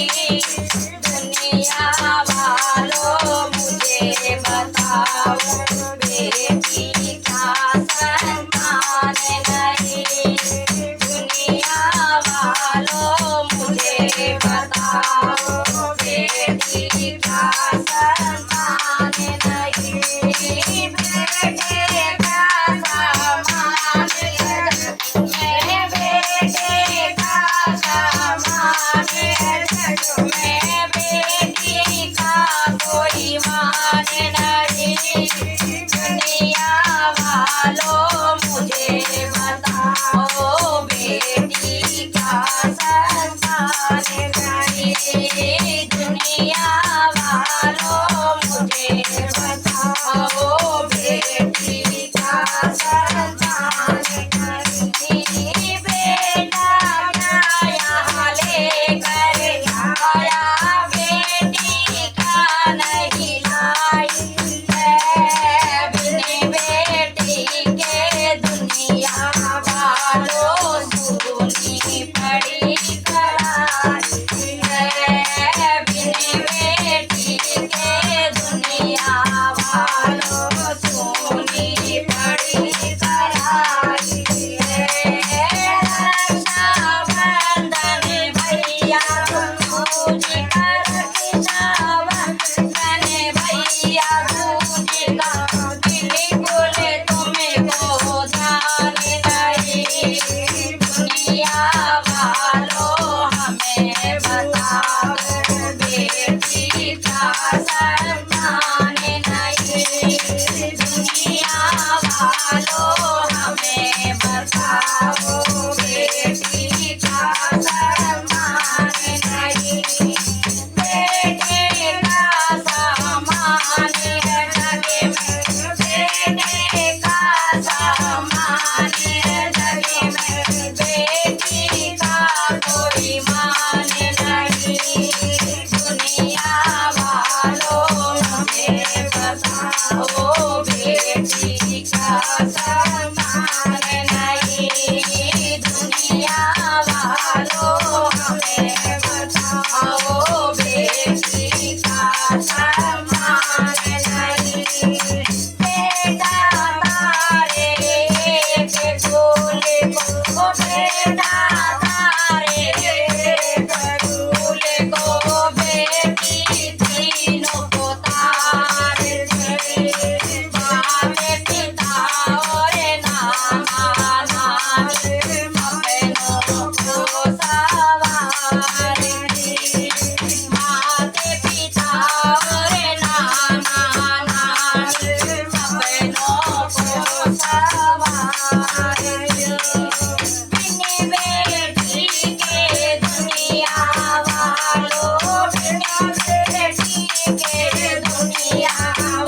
दुनिया वालों मुझे बताओ बेटी का सम्मान नहीं। दुनिया वालों मुझे बताओ बेटी का सम्मान नहीं। बेटे का सम्मान मेरे बेटे का सम्मान में बेटी का कोई मान नहीं। दुनिया वालों मुझे बताओ बेटी का सम्मान नहीं। दुनिया वालों मुझे बताओ बेटी का सम्मान नहीं। बेटा यहाँ लेकर आया बेटी का नहीं लाई है। बिन बेटी के दुनिया वालों सुनी पड़ी कराई है। बिन बेटी के दुनिया वालों सुनी पड़ी कराई है। रक्षाबंधन भैया दूज कर रक्षाबंधन भैया दूज का बिल्कुल तुमको ध्यान नहीं। दुनिया वालों हमें बताओ बेटी का सम्मान नहीं। दुनिया वालों हमें बताओ बेटी का सम्मान नहीं। बेटे का सम्मान जग में बेटे का सम्मान जग में बेटी का कोई मान नहीं। दुनिया वालों हमें बताओ बेटी का सम्मान नहीं। दुनिया वालों हमें बताओ बेटी का सम्मान नहीं। बेटा तारे के फूल को बेटा तारे के फूल को बेटी तीनों को तार दे। माँ पिता और नाना नानी अपनों को सवार दे। माते पिता और नाना नानी अपनों को सवार दे। बिन बेटी के दुनिया वालों बिन बेटी के दुनिया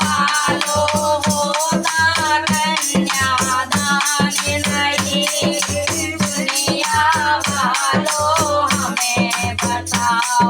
वालों होता कन्यादान नहीं। दुनिया वालों हमें बताओ